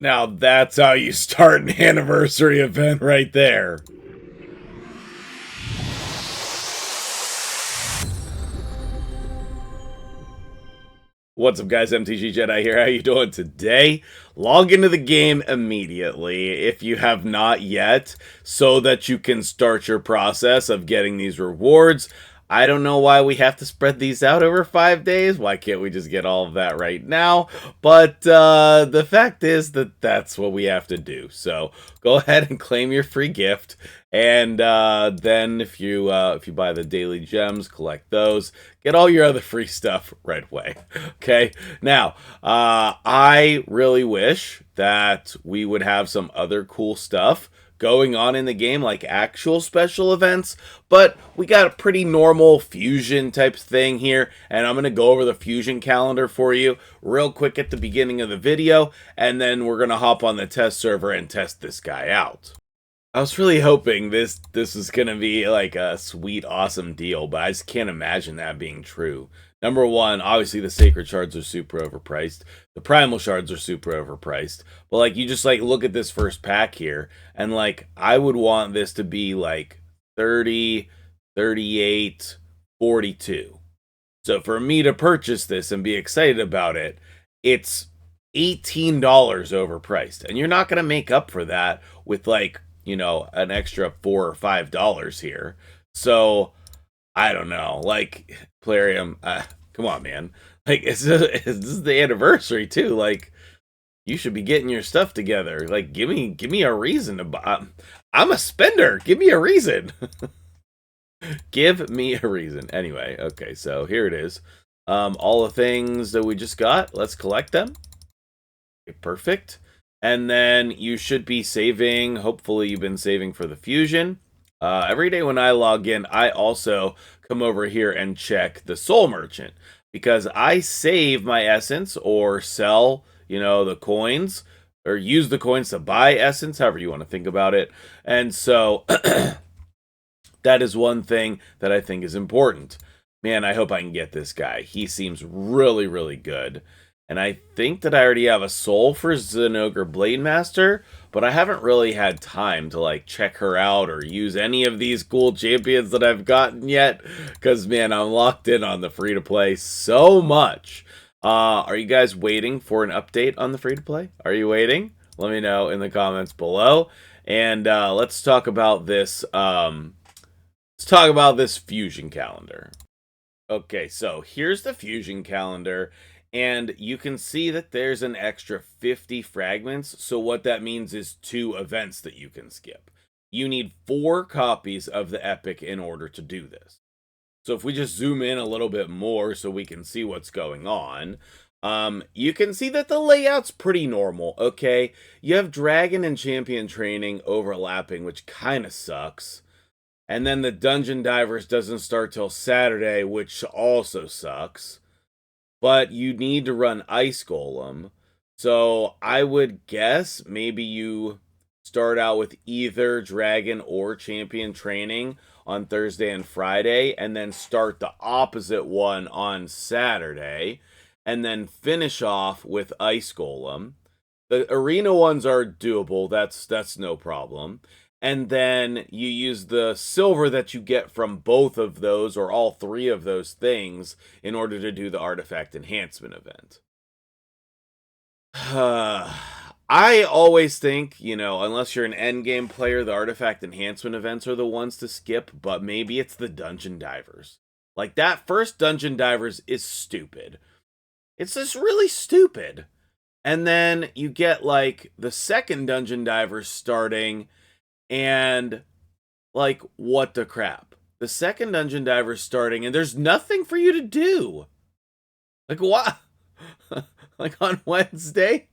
Now that's how you start an anniversary event right there. What's up, guys? MtgJedi here. How you doing today? Log into the game immediately if you have not yet, so that you can start your process of getting these rewards. I don't know why we have to spread these out over 5 days. Why can't we just get all of that right now? But the fact is that that's what we have to do. So go ahead and claim your free gift. And then if you buy the daily gems, collect those, get all your other free stuff right away. Okay. Now, I really wish that we would have some other cool stuff going on in the game, like actual special events, but we got a pretty normal fusion type thing here, and I'm going to go over the fusion calendar for you real quick at the beginning of the video, and then we're going to hop on the test server and test this guy out. I was really hoping this was going to be like a sweet, awesome deal, but I just can't imagine that being true. Number one, obviously the sacred shards are super overpriced. The primal shards are super overpriced. But like, you just like look at this first pack here, and like, I would want this to be like 30, 38, 42. So for me to purchase this and be excited about it, it's $18 overpriced. And you're not going to make up for that with like, you know, an extra $4 or $5 here. So I don't know, like, Plarium, come on, man. Like, this is the anniversary too. Like, you should be getting your stuff together. Like, give me a reason to buy. I'm a spender. Give me a reason. Give me a reason. Anyway, okay, so here it is. All the things that we just got. Let's collect them. Okay, perfect. And then you should be saving. Hopefully you've been saving for the fusion. Every day when I log in, I also come over here and check the soul merchant, because I save my essence or sell, you know, the coins, or use the coins to buy essence, however you want to think about it. And so that is one thing that I think is important. Man, I hope I can get this guy. He seems really, really good. And I think that I already have a soul for Zinogre Blade Master, but I haven't really had time to like check her out or use any of these cool champions that I've gotten yet, because man, I'm locked in on the free-to-play so much. Are you guys waiting for an update on the free-to-play? Are you waiting? Let me know in the comments below. And let's talk about this. Let's talk about this fusion calendar. Okay, so here's the fusion calendar. And you can see that there's an extra 50 fragments. So what that means is 2 events that you can skip. You need 4 copies of the epic in order to do this. So if we just zoom in a little bit more so we can see what's going on, you can see that the layout's pretty normal, okay? You have dragon and champion training overlapping, which kind of sucks. And then the dungeon divers doesn't start till Saturday, which also sucks. But you need to run Ice Golem. So I would guess maybe you start out with either Dragon or Champion training on Thursday and Friday, and then start the opposite one on Saturday, and then finish off with Ice Golem. The arena ones are doable. That's no problem. And then you use the silver that you get from both of those, or all 3 of those things, in order to do the artifact enhancement event. I always think, you know, unless you're an endgame player, the artifact enhancement events are the ones to skip, but maybe it's the dungeon divers. Like, that first dungeon divers is stupid. It's just really stupid. And then you get, like, the second dungeon divers starting, and like, what the crap? The second dungeon diver's starting, and there's nothing for you to do. Like, what? Like, on Wednesday,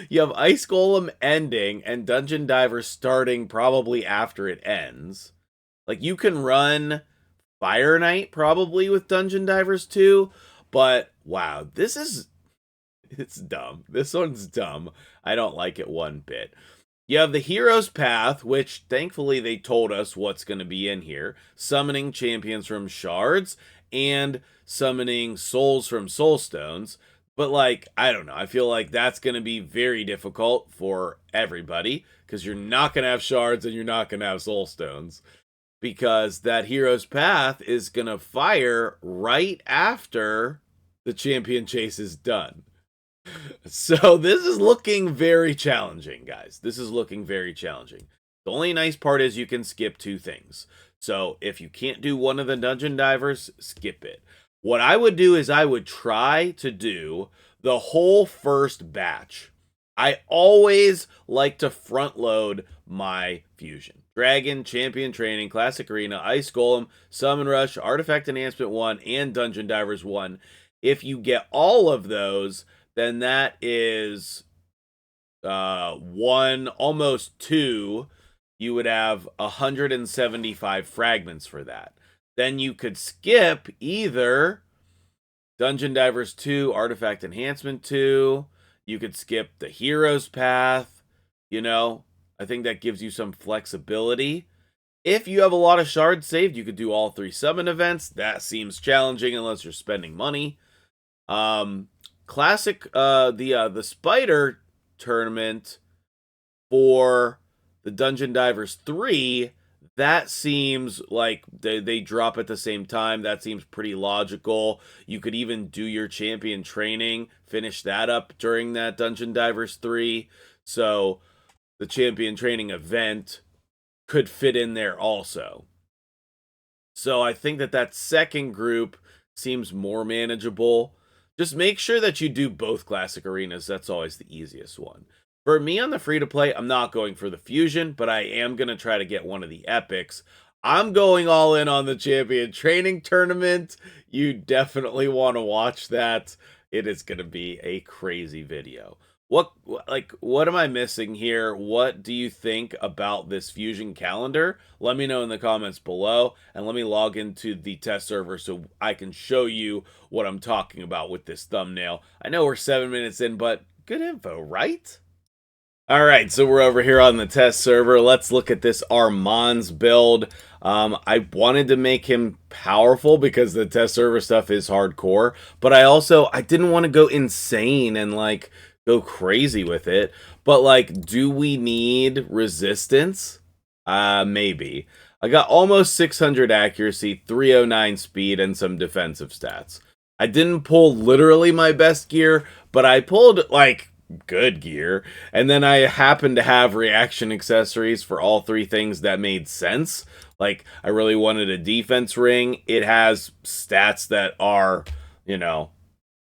you have Ice Golem ending and dungeon diver starting probably after it ends. Like, you can run Fire Knight probably with dungeon divers too, but wow, it's dumb. This one's dumb. I don't like it one bit. You have the Hero's Path, which thankfully they told us what's going to be in here. Summoning champions from shards and summoning souls from soul stones. But, like, I don't know. I feel like that's going to be very difficult for everybody because you're not going to have shards and you're not going to have soul stones because that hero's path is going to fire right after the champion chase is done. So this is looking very challenging, guys. This is looking very challenging. The only nice part is you can skip 2 things. So if you can't do one of the dungeon divers, skip it. What I would do is I would try to do the whole first batch. I always like to front load my fusion. Dragon, Champion Training, Classic Arena, Ice Golem, Summon Rush, Artifact Enhancement 1, and Dungeon Divers 1. If you get all of those, then that is 1, almost 2. You would have 175 fragments for that. Then you could skip either Dungeon Divers 2, Artifact Enhancement 2. You could skip the Hero's Path. You know, I think that gives you some flexibility. If you have a lot of shards saved, you could do all 3 summon events. That seems challenging unless you're spending money. Classic, the Spider tournament for the Dungeon Divers 3, that seems like they drop at the same time. That seems pretty logical. You could even do your champion training, finish that up during that Dungeon Divers 3. So the champion training event could fit in there also. So I think that second group seems more manageable. Just make sure that you do both classic arenas. That's always the easiest one. For me on the free-to-play, I'm not going for the fusion, but I am going to try to get one of the epics. I'm going all in on the champion training tournament. You definitely want to watch that. It is going to be a crazy video. What am I missing here? What do you think about this fusion calendar? Let me know in the comments below, and let me log into the test server so I can show you what I'm talking about with this thumbnail. I know we're 7 minutes in, but good info, right? Alright, so we're over here on the test server. Let's look at this Armand's build. I wanted to make him powerful because the test server stuff is hardcore, but I didn't want to go insane and, like, go crazy with it. But, like, do we need resistance? Maybe. I got almost 600 accuracy, 309 speed, and some defensive stats. I didn't pull literally my best gear, but I pulled, like, good gear, and then I happened to have reaction accessories for all 3 things that made sense. Like, I really wanted a defense ring. It has stats that are, you know,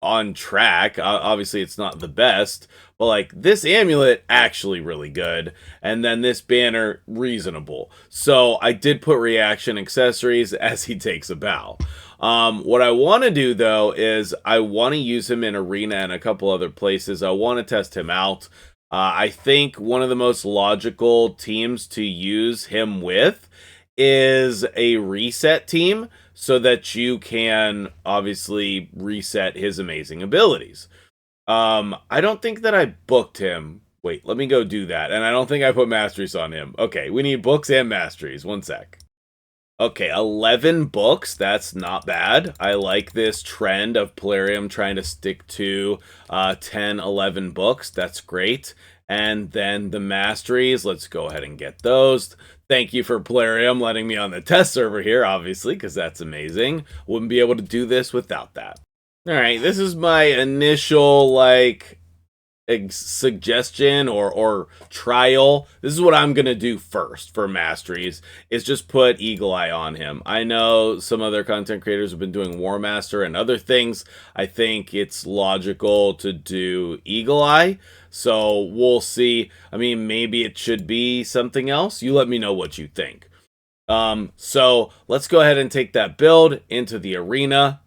on track. Obviously it's not the best, but like this amulet actually really good, and then this banner reasonable. So I did put reaction accessories as he takes a bow. What I want to do though is I want to use him in arena and a couple other places. I want to test him out. I think one of the most logical teams to use him with is a reset team, so that you can obviously reset his amazing abilities. I don't think that I booked him. Wait, let me go do that. And I don't think I put masteries on him. Okay, we need books and masteries. 1 sec. Okay, 11 books. That's not bad. I like this trend of Polarium trying to stick to 10, 11 books. That's great. And then the masteries, let's go ahead and get those. Thank you for Polarium letting me on the test server here, obviously, because that's amazing. Wouldn't be able to do this without that. All right, this is my initial, like, suggestion or trial. This is what I'm going to do first for masteries, is just put Eagle Eye on him. I know some other content creators have been doing War Master and other things. I think it's logical to do Eagle Eye. So we'll see. I mean, maybe it should be something else. You let me know what you think. So let's go ahead and take that build into the arena.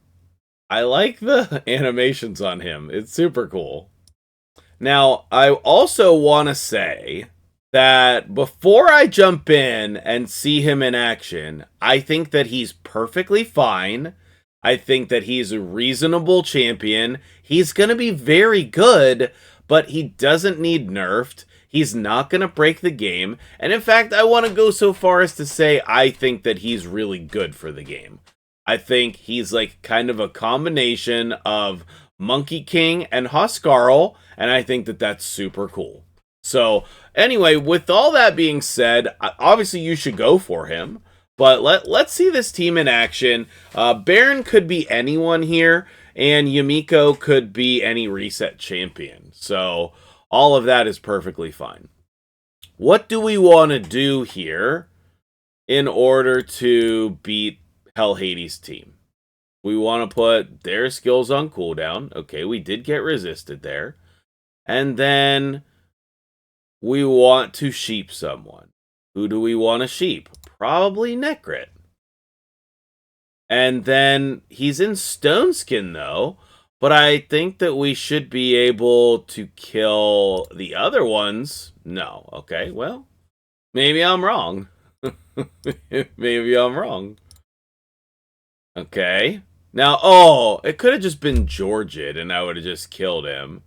I like the animations on him. It's super cool. Now, I also want to say that before I jump in and see him in action, I think that he's perfectly fine. I think that he's a reasonable champion. He's going to be very good, but he doesn't need nerfed. He's not going to break the game. And in fact, I want to go so far as to say I think that he's really good for the game. I think he's like kind of a combination of Monkey King, and Huskarl, and I think that that's super cool. So, anyway, with all that being said, obviously you should go for him, but let's see this team in action. Baron could be anyone here, and Yumiko could be any reset champion. So, all of that is perfectly fine. What do we want to do here in order to beat Hell Hades' team? We want to put their skills on cooldown. Okay, we did get resisted there. And then we want to sheep someone. Who do we want to sheep? Probably Necrit. And then he's in Stone Skin, though. But I think that we should be able to kill the other ones. No. Okay, well, maybe I'm wrong. Maybe I'm wrong. Okay. Now, oh, it could have just been Georgid, and I would have just killed him.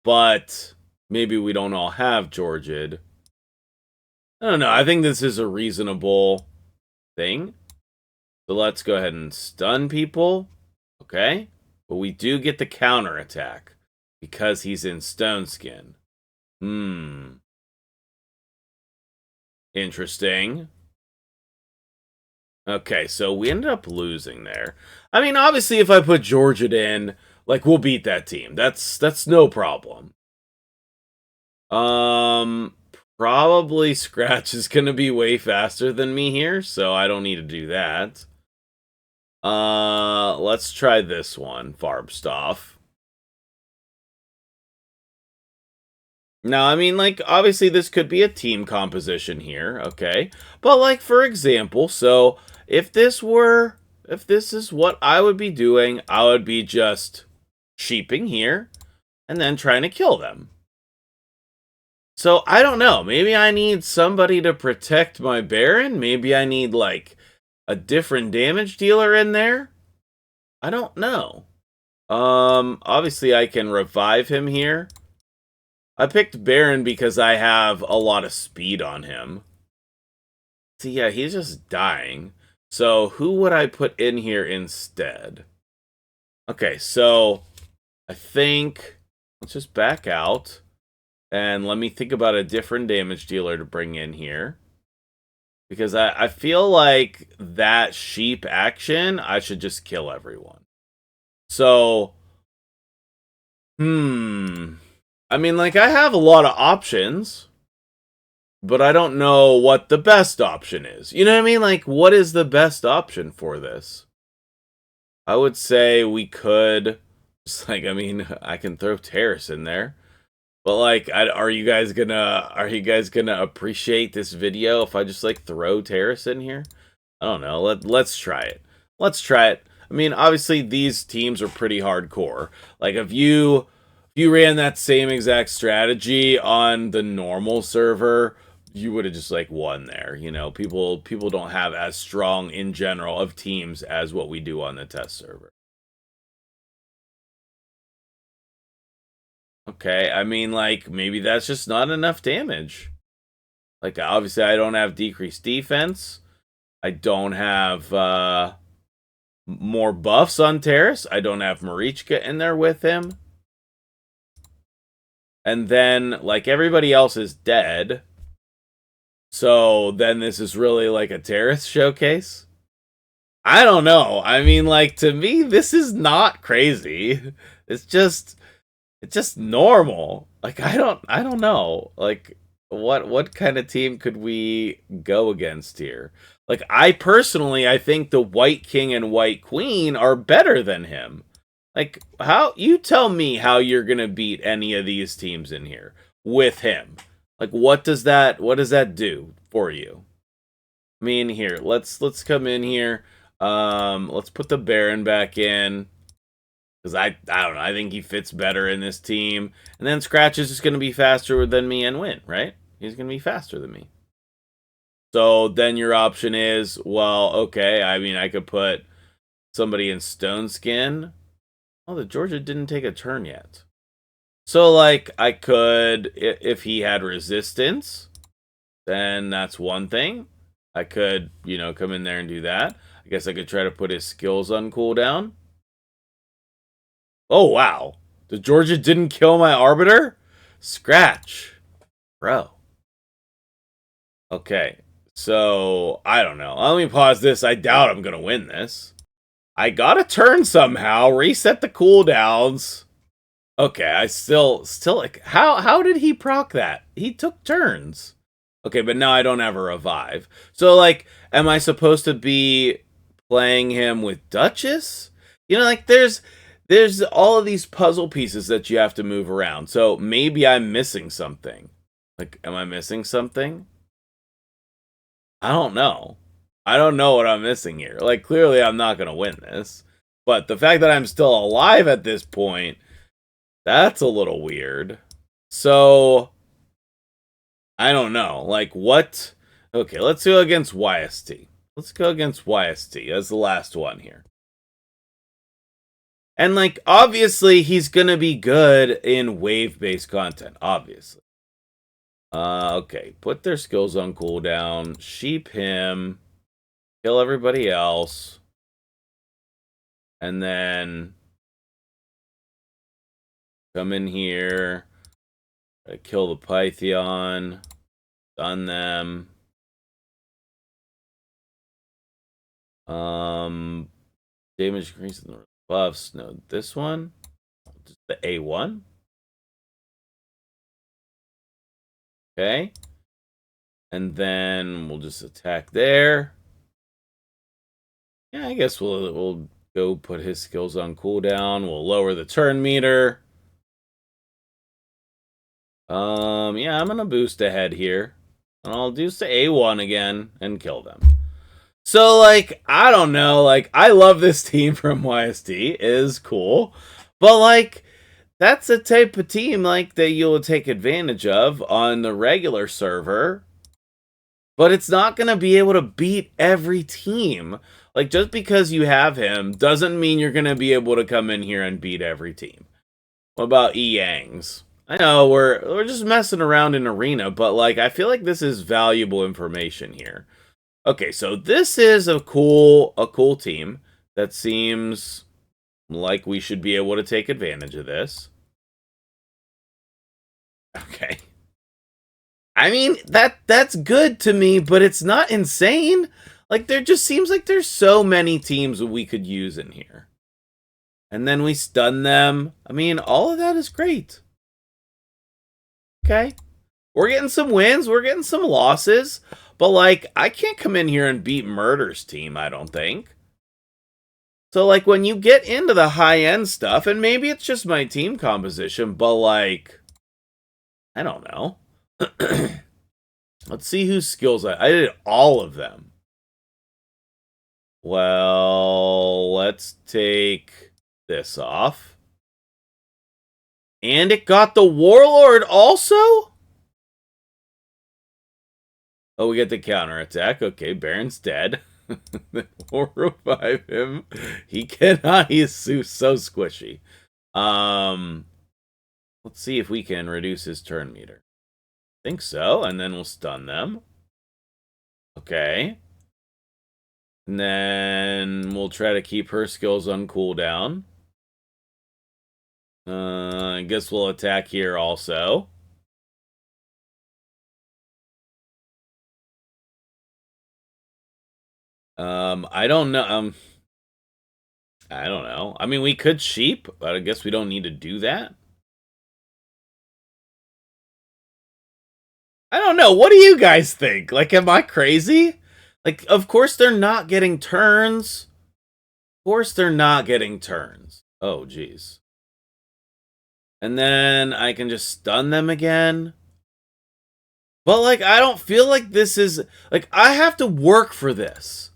But maybe we don't all have Georgid. I don't know. I think this is a reasonable thing. So let's go ahead and stun people. Okay. But we do get the counter attack because he's in Stone Skin. Interesting. Okay, so we ended up losing there. I mean, obviously, if I put Georgia in, like, we'll beat that team. That's no problem. Probably Scratch is gonna be way faster than me here, so I don't need to do that. Let's try this one, Farbstoff. Now, I mean, like, obviously this could be a team composition here, okay? But, like, for example, so if this is what I would be doing, I would be just sheeping here and then trying to kill them. So, I don't know. Maybe I need somebody to protect my Baron. Maybe I need, like, a different damage dealer in there. I don't know. Obviously I can revive him here. I picked Baron because I have a lot of speed on him. See, yeah, he's just dying. So, who would I put in here instead? Okay, so I think let's just back out. And let me think about a different damage dealer to bring in here. Because I feel like that sheep action, I should just kill everyone. So, I mean, like, I have a lot of options, but I don't know what the best option is. You know what I mean? Like, what is the best option for this? I would say we could, just like, I mean, I can throw Terrace in there. But, like, are you guys gonna appreciate this video if I just, like, throw Terrace in here? I don't know. Let's try it. Let's try it. I mean, obviously, these teams are pretty hardcore. Like, if you ran that same exact strategy on the normal server, you would have just, like, won there. You know, people don't have as strong, in general, of teams as what we do on the test server. Okay, I mean, like, maybe that's just not enough damage. Like, obviously, I don't have decreased defense. I don't have, more buffs on Terrace. I don't have Marichka in there with him. And then, like, everybody else is dead. So, then this is really, like, a Terrace showcase? I don't know. I mean, like, to me, this is not crazy. It's just normal. Like, I don't know. Like, what kind of team could we go against here? Like, I think the White King and White Queen are better than him. Like, how, you tell me how you're gonna beat any of these teams in here with him. Like, what does that do for you? I mean, here, let's come in here. Let's put the Baron back in. Because I don't know, I think he fits better in this team. And then Scratch is just going to be faster than me and win, right? He's going to be faster than me. So then your option is, well, okay, I mean, I could put somebody in Stone Skin. Oh, the Georgia didn't take a turn yet. So, like, I could, if he had resistance, then that's one thing. I could, you know, come in there and do that. I guess I could try to put his skills on cooldown. Oh, wow. The Georgia didn't kill my Arbiter? Scratch. Bro. Okay. So, I don't know. Let me pause this. I doubt I'm going to win this. I got a turn somehow. Reset the cooldowns. Okay, I still like, how did he proc that? He took turns. Okay, but now I don't have a revive. So, like, am I supposed to be playing him with Duchess? You know, like, there's all of these puzzle pieces that you have to move around. So maybe I'm missing something. Like, am I missing something? I don't know. I don't know what I'm missing here. Like, clearly I'm not going to win this. But the fact that I'm still alive at this point, that's a little weird. So, I don't know. Like, what? Okay, let's go against YST. Let's go against YST as the last one here. And, like, obviously, he's gonna be good in wave-based content, obviously. Okay, put their skills on cooldown, sheep him, kill everybody else, and then come in here, kill the Python, stun them. Damage increase in the buffs. No, this one, just the A1. Okay, and then we'll just attack there. Yeah, I guess we'll go put his skills on cooldown. We'll lower the turn meter. Yeah, I'm gonna boost ahead here. And I'll do to A1 again and kill them. So, like, I don't know. Like, I love this team from YST. It is cool. But, like, that's a type of team, like, that you'll take advantage of on the regular server. But it's not going to be able to beat every team. Like, just because you have him doesn't mean you're going to be able to come in here and beat every team. What about E-Yangs? I know, we're just messing around in Arena, but, like, I feel like this is valuable information here. Okay, so this is a cool team that seems like we should be able to take advantage of this. Okay. I mean, that's good to me, but it's not insane. Like, there just seems like there's so many teams we could use in here. And then we stun them. I mean, all of that is great. Okay. We're getting some wins. We're getting some losses. But, like, I can't come in here and beat Murder's team, I don't think. So, like, when you get into the high-end stuff, and maybe it's just my team composition, but, like, I don't know. Let's see whose skills I did all of them. Well, let's take this off. And it got the Warlord also? Oh, we get the counterattack. Okay, Baron's dead. We'll revive him. He cannot. He is so squishy. Let's see if we can reduce his turn meter. I think so, and then we'll stun them. Okay. And then we'll try to keep her skills on cooldown. I guess we'll attack here also. I don't know. I don't know. I mean, we could sheep, but I guess we don't need to do that. I don't know. What do you guys think? Like, am I crazy? Like, of course they're not getting turns. Of course they're not getting turns. Oh, jeez. And then I can just stun them again. But, like, I don't feel like this is... Like, I have to work for this.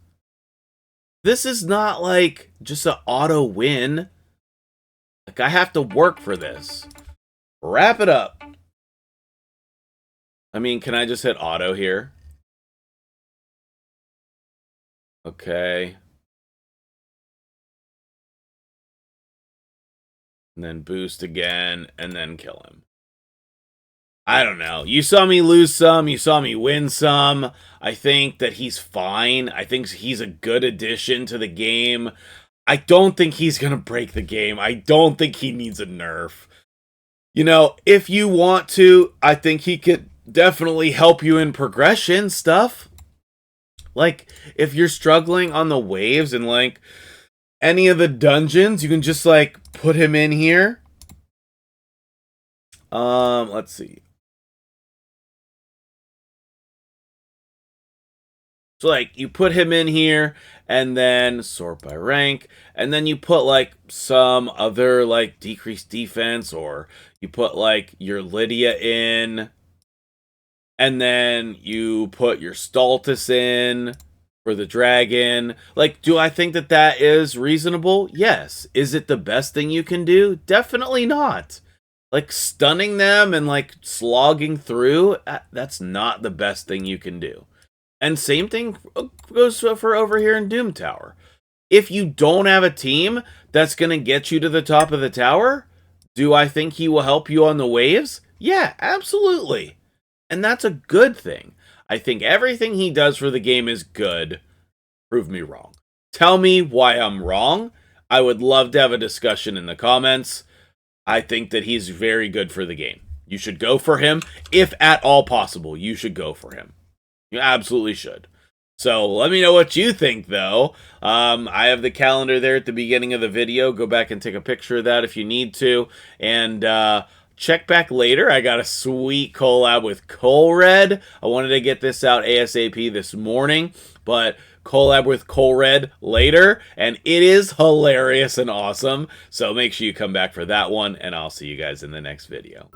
This is not, like, just an auto win. Like, I have to work for this. Wrap it up. I mean, can I just hit auto here? Okay. And then boost again, and then kill him. I don't know. You saw me lose some, you saw me win some. I think that he's fine. I think he's a good addition to the game. I don't think he's going to break the game. I don't think he needs a nerf. You know, if you want to, I think he could definitely help you in progression stuff. Like, if you're struggling on the waves and, like, any of the dungeons, you can just, like, put him in here. Let's see. So, like, you put him in here, and then sort by rank, and then you put, like, some other, like, decreased defense, or you put, like, your Lydia in, and then you put your Stultus in for the dragon. Like, do I think that that is reasonable? Yes. Is it the best thing you can do? Definitely not. Like, stunning them and, like, slogging through, that's not the best thing you can do. And same thing goes for over here in Doom Tower. If you don't have a team that's going to get you to the top of the tower, do I think he will help you on the waves? Yeah, absolutely. And that's a good thing. I think everything he does for the game is good. Prove me wrong. Tell me why I'm wrong. I would love to have a discussion in the comments. I think that he's very good for the game. You should go for him. If at all possible, you should go for him. You absolutely should. So let me know what you think, though. I have the calendar there at the beginning of the video. Go back and take a picture of that if you need to. And check back later. I got a sweet collab with Colred. I wanted to get this out ASAP this morning, but collab with Colred later, and it is hilarious and awesome. So make sure you come back for that one, and I'll see you guys in the next video.